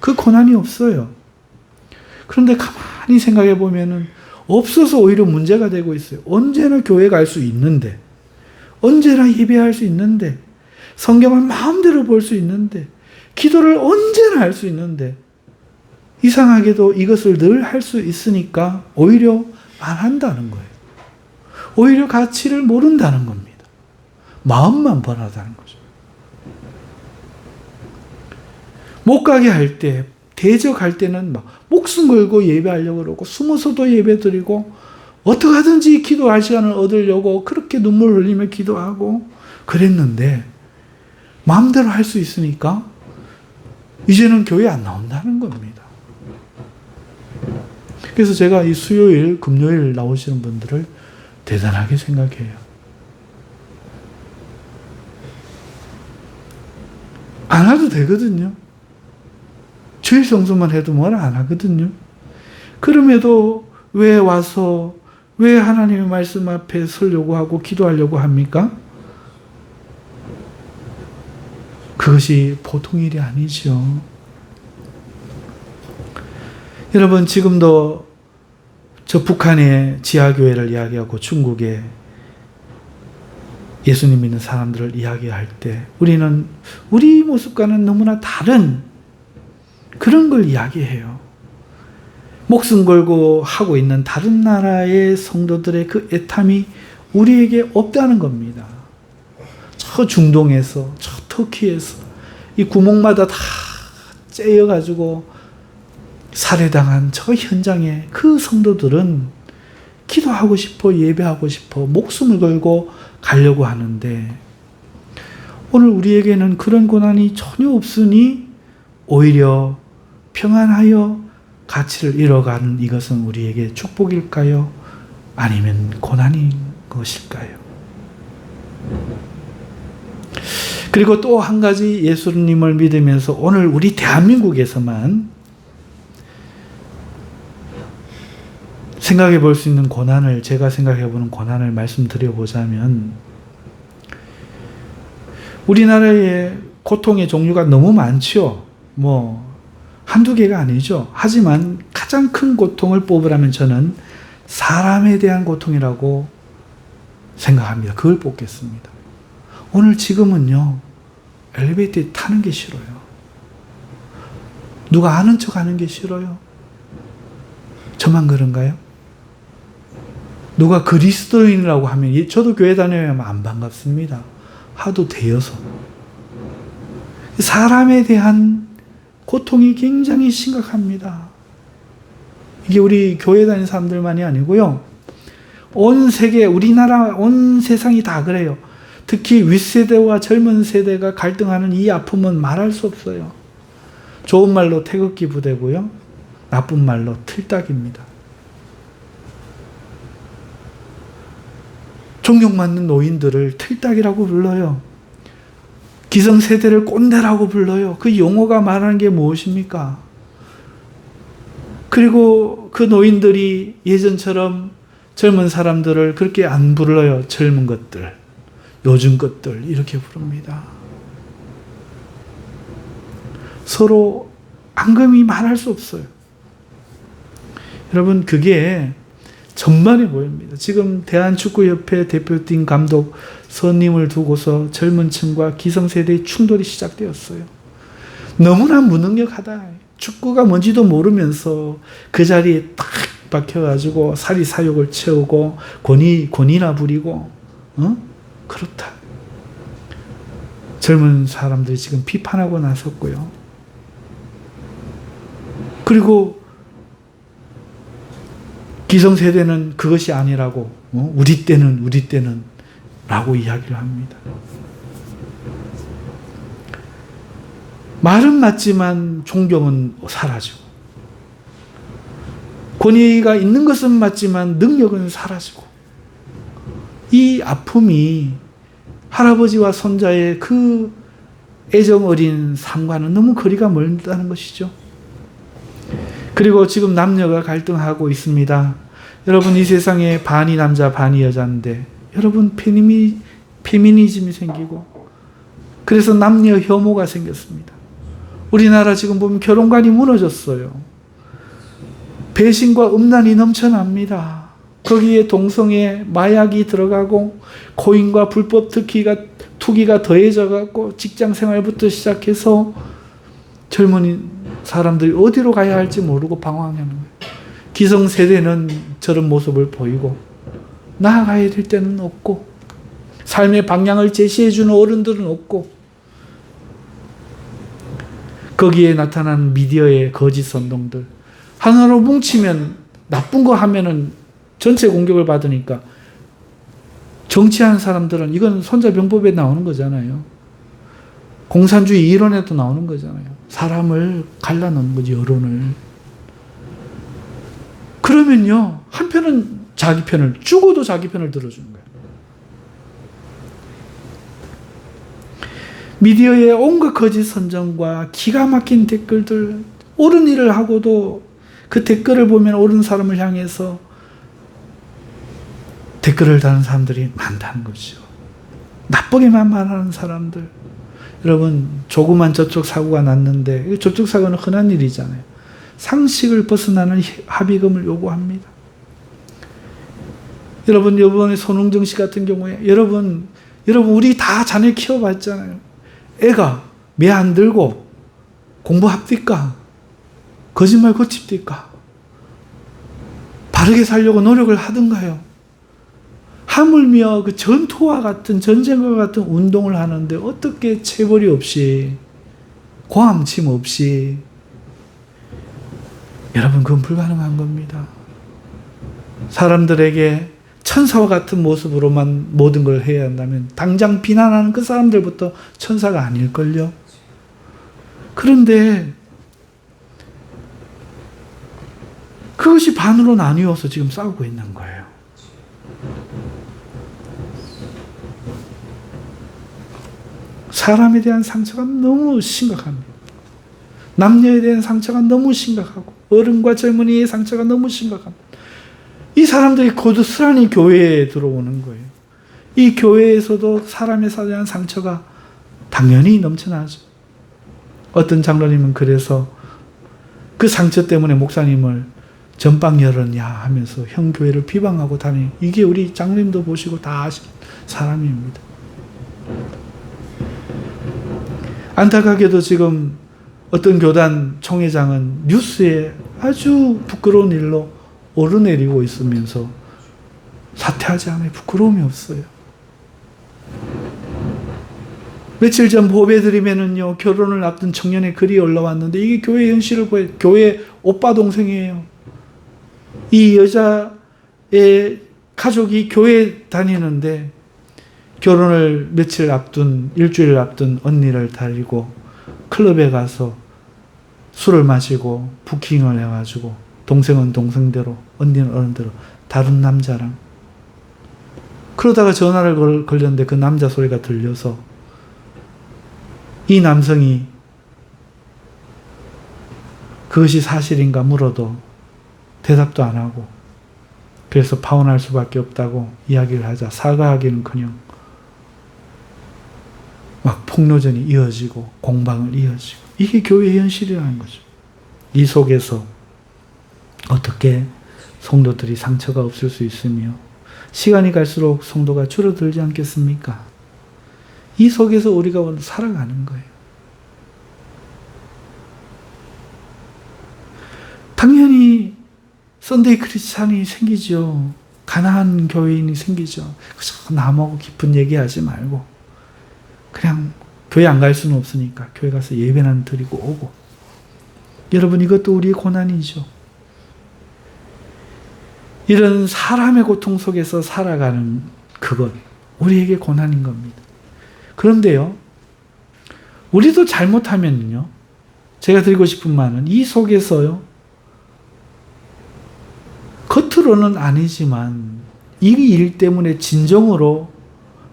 그 고난이 없어요. 그런데 가만히 생각해 보면은 없어서 오히려 문제가 되고 있어요. 언제나 교회 갈 수 있는데, 언제나 예배할 수 있는데, 성경을 마음대로 볼 수 있는데, 기도를 언제나 할 수 있는데, 이상하게도 이것을 늘 할 수 있으니까 오히려 안 한다는 거예요. 오히려 가치를 모른다는 겁니다. 마음만 번하다는 거죠. 못 가게 할 때, 대적할 때는 막 목숨 걸고 예배하려고 그러고 숨어서도 예배 드리고 어떻게 하든지 기도할 시간을 얻으려고 그렇게 눈물 흘리며 기도하고 그랬는데 마음대로 할 수 있으니까 이제는 교회 안 나온다는 겁니다. 그래서 제가 이 수요일, 금요일 나오시는 분들을 대단하게 생각해요. 안 와도 되거든요. 주일 성수만 해도 뭘 안 하거든요. 그럼에도 왜 와서 왜 하나님의 말씀 앞에 서려고 하고 기도하려고 합니까? 그것이 보통 일이 아니죠. 여러분, 지금도 저 북한의 지하교회를 이야기하고 중국의 예수님 믿는 사람들을 이야기할 때 우리는 우리 모습과는 너무나 다른 그런 걸 이야기해요. 목숨 걸고 하고 있는 다른 나라의 성도들의 그 애탐이 우리에게 없다는 겁니다. 저 중동에서, 저 터키에서 이 구멍마다 다 째여가지고 살해당한 저 현장에 그 성도들은 기도하고 싶어, 예배하고 싶어, 목숨을 걸고 가려고 하는데 오늘 우리에게는 그런 고난이 전혀 없으니 오히려 평안하여 가치를 잃어가는 이것은 우리에게 축복일까요? 아니면 고난인 것일까요? 그리고 또 한 가지 예수님을 믿으면서 오늘 우리 대한민국에서만 생각해 볼 수 있는 고난을, 제가 생각해 보는 고난을 말씀드려 보자면 우리나라의 고통의 종류가 너무 많죠. 한두 개가 아니죠. 하지만 가장 큰 고통을 뽑으라면 저는 사람에 대한 고통이라고 생각합니다. 그걸 뽑겠습니다. 오늘 지금은요, 엘리베이터에 타는 게 싫어요. 누가 아는 척 하는 게 싫어요. 저만 그런가요? 누가 그리스도인이라고 하면, 저도 교회 다녀야 안 반갑습니다. 하도 되어서. 사람에 대한 고통이 굉장히 심각합니다. 이게 우리 교회 다니는 사람들만이 아니고요. 온 세계, 우리나라, 온 세상이 다 그래요. 특히 윗세대와 젊은 세대가 갈등하는 이 아픔은 말할 수 없어요. 좋은 말로 태극기 부대고요. 나쁜 말로 틀딱입니다. 존경받는 노인들을 틀딱이라고 불러요. 기성세대를 꼰대라고 불러요. 그 용어가 말하는 게 무엇입니까? 그리고 그 노인들이 예전처럼 젊은 사람들을 그렇게 안 불러요. 젊은 것들, 요즘 것들 이렇게 부릅니다. 서로 앙금이 말할 수 없어요. 여러분, 그게 전반에 보입니다. 지금 대한축구협회 대표팀 감독 선임을 두고서 젊은 층과 기성세대의 충돌이 시작되었어요. 너무나 무능력하다. 축구가 뭔지도 모르면서 그 자리에 딱 박혀가지고 사리사욕을 채우고 권위나 부리고 그렇다. 젊은 사람들이 지금 비판하고 나섰고요. 그리고 기성세대는 그것이 아니라고, 우리 때는 라고 이야기를 합니다. 말은 맞지만 존경은 사라지고, 권위가 있는 것은 맞지만 능력은 사라지고, 이 아픔이 할아버지와 손자의 그 애정 어린 삶과는 너무 거리가 멀다는 것이죠. 그리고 지금 남녀가 갈등하고 있습니다. 여러분, 이 세상에 반이 남자 반이 여자인데 여러분, 페미니즘이 생기고 그래서 남녀 혐오가 생겼습니다. 우리나라 지금 보면 결혼관이 무너졌어요. 배신과 음란이 넘쳐납니다. 거기에 동성애, 마약이 들어가고 코인과 불법 투기가 더해져갖고 직장생활부터 시작해서 젊은 사람들이 어디로 가야 할지 모르고 방황하는 거예요. 기성세대는 저런 모습을 보이고 나아가야 될 때는 없고 삶의 방향을 제시해주는 어른들은 없고 거기에 나타난 미디어의 거짓 선동들 하나로 뭉치면 나쁜 거 하면은 전체 공격을 받으니까 정치하는 사람들은 이건 손자병법에 나오는 거잖아요. 공산주의 이론에도 나오는 거잖아요. 사람을 갈라놓는 거지, 여론을. 그러면요, 한편은 자기 편을, 죽어도 자기 편을 들어주는 거예요. 미디어의 온갖 거짓 선전과 기가 막힌 댓글들, 옳은 일을 하고도 그 댓글을 보면 옳은 사람을 향해서 댓글을 다는 사람들이 많다는 거죠. 나쁘게만 말하는 사람들. 여러분, 조그만 접촉 사고가 났는데, 접촉 사고는 흔한 일이잖아요. 상식을 벗어나는 합의금을 요구합니다. 여러분, 이번에 손흥정 씨 같은 경우에, 여러분, 우리 다 자녀 키워봤잖아요. 애가 매 안 들고 공부합니까? 거짓말 고칩니까? 바르게 살려고 노력을 하던가요? 하물며 그 전투와 같은, 전쟁과 같은 운동을 하는데 어떻게 체벌이 없이, 고함침 없이, 여러분, 그건 불가능한 겁니다. 사람들에게 천사와 같은 모습으로만 모든 걸 해야 한다면 당장 비난하는 그 사람들부터 천사가 아닐걸요. 그런데 그것이 반으로 나뉘어서 지금 싸우고 있는 거예요. 사람에 대한 상처가 너무 심각합니다. 남녀에 대한 상처가 너무 심각하고 어른과 젊은이의 상처가 너무 심각합니다. 이 사람들이 고스란히 교회에 들어오는 거예요. 이 교회에서도 사람에 대한 상처가 당연히 넘쳐나죠. 어떤 장로님은 그래서 그 상처 때문에 목사님을 전방 열었냐 하면서 형 교회를 비방하고 다니. 이게 우리 장로님도 보시고 다 아시는 사람입니다. 안타깝게도 지금 어떤 교단 총회장은 뉴스에 아주 부끄러운 일로 오르내리고 있으면서 사퇴하지 않아요. 부끄러움이 없어요. 며칠 전 보배드림에는요, 결혼을 앞둔 청년의 글이 올라왔는데 이게 교회 현실을 보여요. 교회 오빠 동생이에요. 이 여자의 가족이 교회 다니는데 결혼을 며칠 앞둔, 일주일 앞둔 언니를 데리고 클럽에 가서 술을 마시고 부킹을 해가지고 동생은 동생대로, 언니는 어른대로 다른 남자랑. 그러다가 전화를 걸렸는데 그 남자 소리가 들려서 이 남성이 그것이 사실인가 물어도 대답도 안 하고, 그래서 파혼할 수밖에 없다고 이야기를 하자 사과하기는커녕 막 폭로전이 이어지고 공방을 이어지고, 이게 교회의 현실이라는 거죠. 이 속에서 어떻게 성도들이 상처가 없을 수 있으며 시간이 갈수록 성도가 줄어들지 않겠습니까? 이 속에서 우리가 살아가는 거예요. 당연히 썬데이 크리스찬이 생기죠. 가난한 교회인이 생기죠. 그래서 남하고 깊은 얘기하지 말고 그냥 교회 안 갈 수는 없으니까 교회 가서 예배나 드리고 오고. 여러분, 이것도 우리의 고난이죠. 이런 사람의 고통 속에서 살아가는 그것, 우리에게 고난인 겁니다. 그런데요, 우리도 잘못하면요, 제가 드리고 싶은 말은 이 속에서요, 겉으로는 아니지만 이 일 때문에 진정으로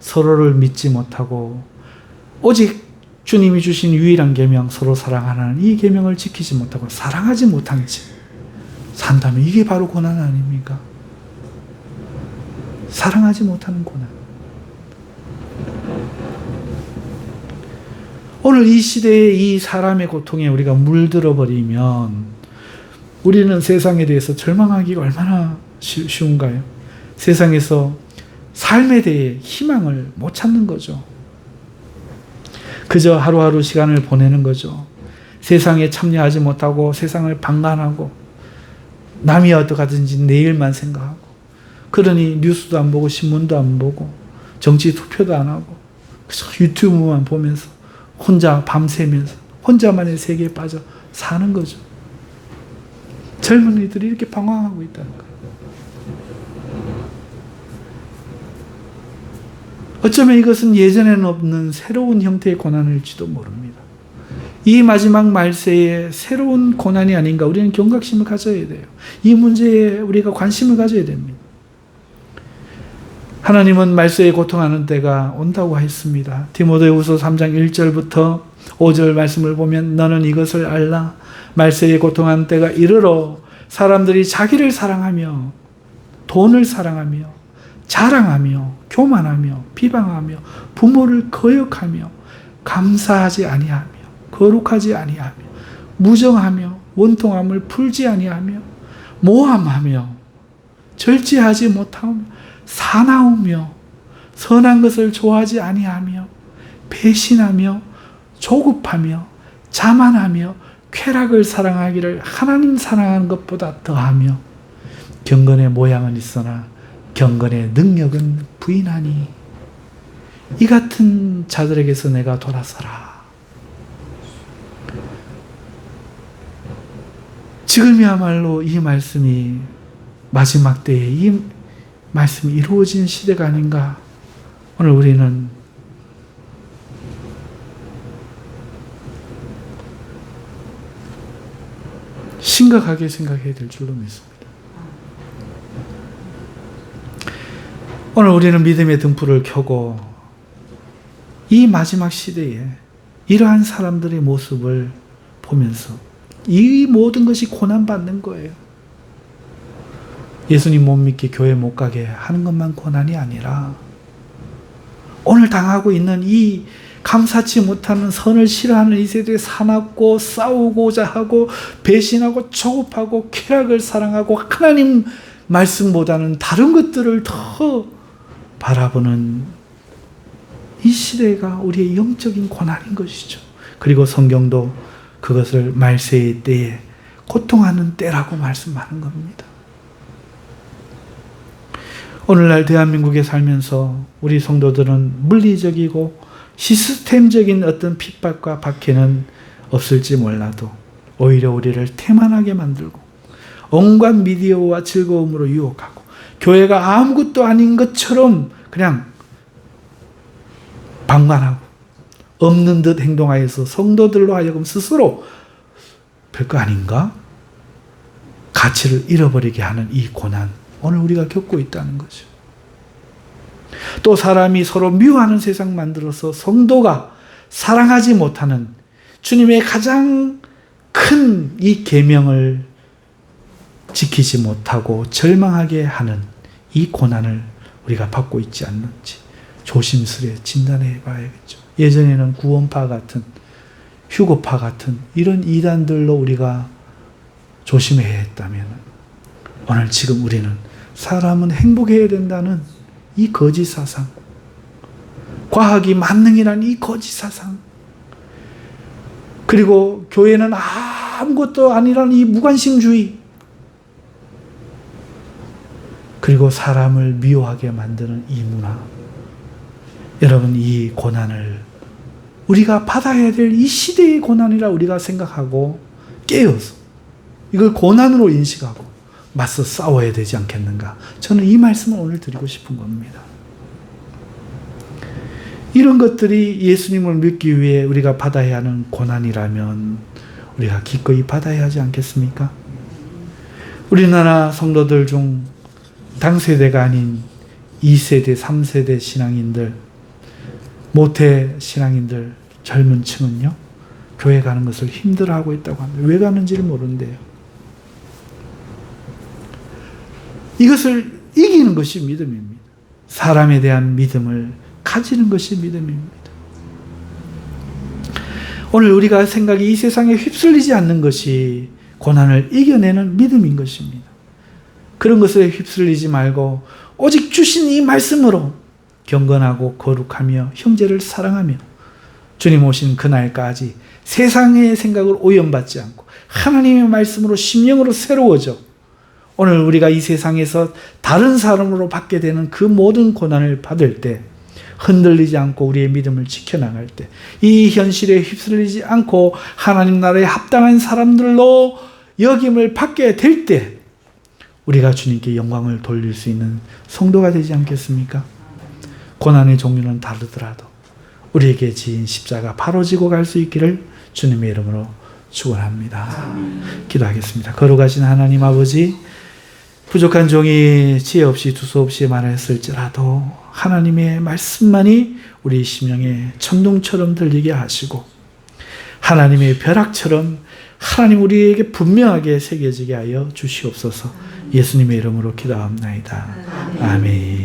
서로를 믿지 못하고 오직 주님이 주신 유일한 계명, 서로 사랑하라는 이 계명을 지키지 못하고 사랑하지 못한 채 산다면 이게 바로 고난 아닙니까? 사랑하지 못하는 고난. 오늘 이 시대의 이 사람의 고통에 우리가 물들어 버리면 우리는 세상에 대해서 절망하기가 얼마나 쉬운가요? 세상에서 삶에 대해 희망을 못 찾는 거죠. 그저 하루하루 시간을 보내는 거죠. 세상에 참여하지 못하고 세상을 방관하고 남이 어떡하든지 내일만 생각하고, 그러니 뉴스도 안 보고 신문도 안 보고 정치 투표도 안 하고 그저 유튜브만 보면서 혼자 밤새면서 혼자만의 세계에 빠져 사는 거죠. 젊은이들이 이렇게 방황하고 있다는 거예요. 어쩌면 이것은 예전에는 없는 새로운 형태의 고난일지도 모릅니다. 이 마지막 말세에 새로운 고난이 아닌가 우리는 경각심을 가져야 돼요. 이 문제에 우리가 관심을 가져야 됩니다. 하나님은 말세에 고통하는 때가 온다고 했습니다. 디모데후서 3장 1절부터 5절 말씀을 보면 너는 이것을 알라. 말세에 고통하는 때가 이르러 사람들이 자기를 사랑하며 돈을 사랑하며 자랑하며 교만하며 비방하며 부모를 거역하며 감사하지 아니하며 거룩하지 아니하며 무정하며 원통함을 풀지 아니하며 모함하며 절제하지 못하며 사나우며 선한 것을 좋아하지 아니하며 배신하며 조급하며 자만하며 쾌락을 사랑하기를 하나님 사랑하는 것보다 더하며 경건의 모양은 있으나 경건의 능력은 부인하니 이 같은 자들에게서 내가 돌아서라. 지금이야말로 이 말씀이 마지막 때에 이 말씀이 이루어진 시대가 아닌가. 오늘 우리는 심각하게 생각해야 될 줄로 믿습니다. 오늘 우리는 믿음의 등불을 켜고 이 마지막 시대에 이러한 사람들의 모습을 보면서 이 모든 것이 고난받는 거예요. 예수님 못 믿게 교회 못 가게 하는 것만 고난이 아니라 오늘 당하고 있는 이 감사치 못하는 선을 싫어하는 이 세대에 사납고 싸우고자 하고 배신하고 조급하고 쾌락을 사랑하고 하나님 말씀보다는 다른 것들을 더 바라보는 이 시대가 우리의 영적인 고난인 것이죠. 그리고 성경도 그것을 말세의 때에 고통하는 때라고 말씀하는 겁니다. 오늘날 대한민국에 살면서 우리 성도들은 물리적이고 시스템적인 어떤 핍박과 박해는 없을지 몰라도 오히려 우리를 태만하게 만들고 온갖 미디어와 즐거움으로 유혹하고 교회가 아무것도 아닌 것처럼 그냥 방관하고 없는 듯 행동하여서 성도들로 하여금 스스로 별거 아닌가? 가치를 잃어버리게 하는 이 고난, 오늘 우리가 겪고 있다는 거죠. 또 사람이 서로 미워하는 세상 만들어서 성도가 사랑하지 못하는 주님의 가장 큰 이 계명을 지키지 못하고 절망하게 하는 이 고난을 우리가 받고 있지 않는지 조심스레 진단해 봐야겠죠. 예전에는 구원파 같은 휴거파 같은 이런 이단들로 우리가 조심해야 했다면 오늘 지금 우리는 사람은 행복해야 된다는 이 거짓 사상, 과학이 만능이라는 이 거짓 사상, 그리고 교회는 아무것도 아니라는 이 무관심주의, 그리고 사람을 미워하게 만드는 이 문화. 여러분, 이 고난을 우리가 받아야 될 이 시대의 고난이라 우리가 생각하고 깨어서 이걸 고난으로 인식하고 맞서 싸워야 되지 않겠는가. 저는 이 말씀을 오늘 드리고 싶은 겁니다. 이런 것들이 예수님을 믿기 위해 우리가 받아야 하는 고난이라면 우리가 기꺼이 받아야 하지 않겠습니까? 우리나라 성도들 중 당세대가 아닌 2세대, 3세대 신앙인들, 모태 신앙인들, 젊은 층은요, 교회 가는 것을 힘들어하고 있다고 합니다. 왜 가는지를 모르는데요. 이것을 이기는 것이 믿음입니다. 사람에 대한 믿음을 가지는 것이 믿음입니다. 오늘 우리가 생각이 이 세상에 휩쓸리지 않는 것이 고난을 이겨내는 믿음인 것입니다. 그런 것에 휩쓸리지 말고 오직 주신 이 말씀으로 경건하고 거룩하며 형제를 사랑하며 주님 오신 그날까지 세상의 생각을 오염받지 않고 하나님의 말씀으로 심령으로 새로워져 오늘 우리가 이 세상에서 다른 사람으로 받게 되는 그 모든 고난을 받을 때 흔들리지 않고 우리의 믿음을 지켜나갈 때 이 현실에 휩쓸리지 않고 하나님 나라에 합당한 사람들로 여김을 받게 될 때 우리가 주님께 영광을 돌릴 수 있는 성도가 되지 않겠습니까? 고난의 종류는 다르더라도 우리에게 지은 십자가 바로 지고 갈 수 있기를 주님의 이름으로 축원합니다. 기도하겠습니다. 거룩하신 하나님 아버지, 부족한 종이 지혜 없이 두서 없이 말했을지라도 하나님의 말씀만이 우리 심령에 천둥처럼 들리게 하시고 하나님의 벼락처럼 하나님 우리에게 분명하게 새겨지게 하여 주시옵소서. 예수님의 이름으로 기도합나이다. 아멘.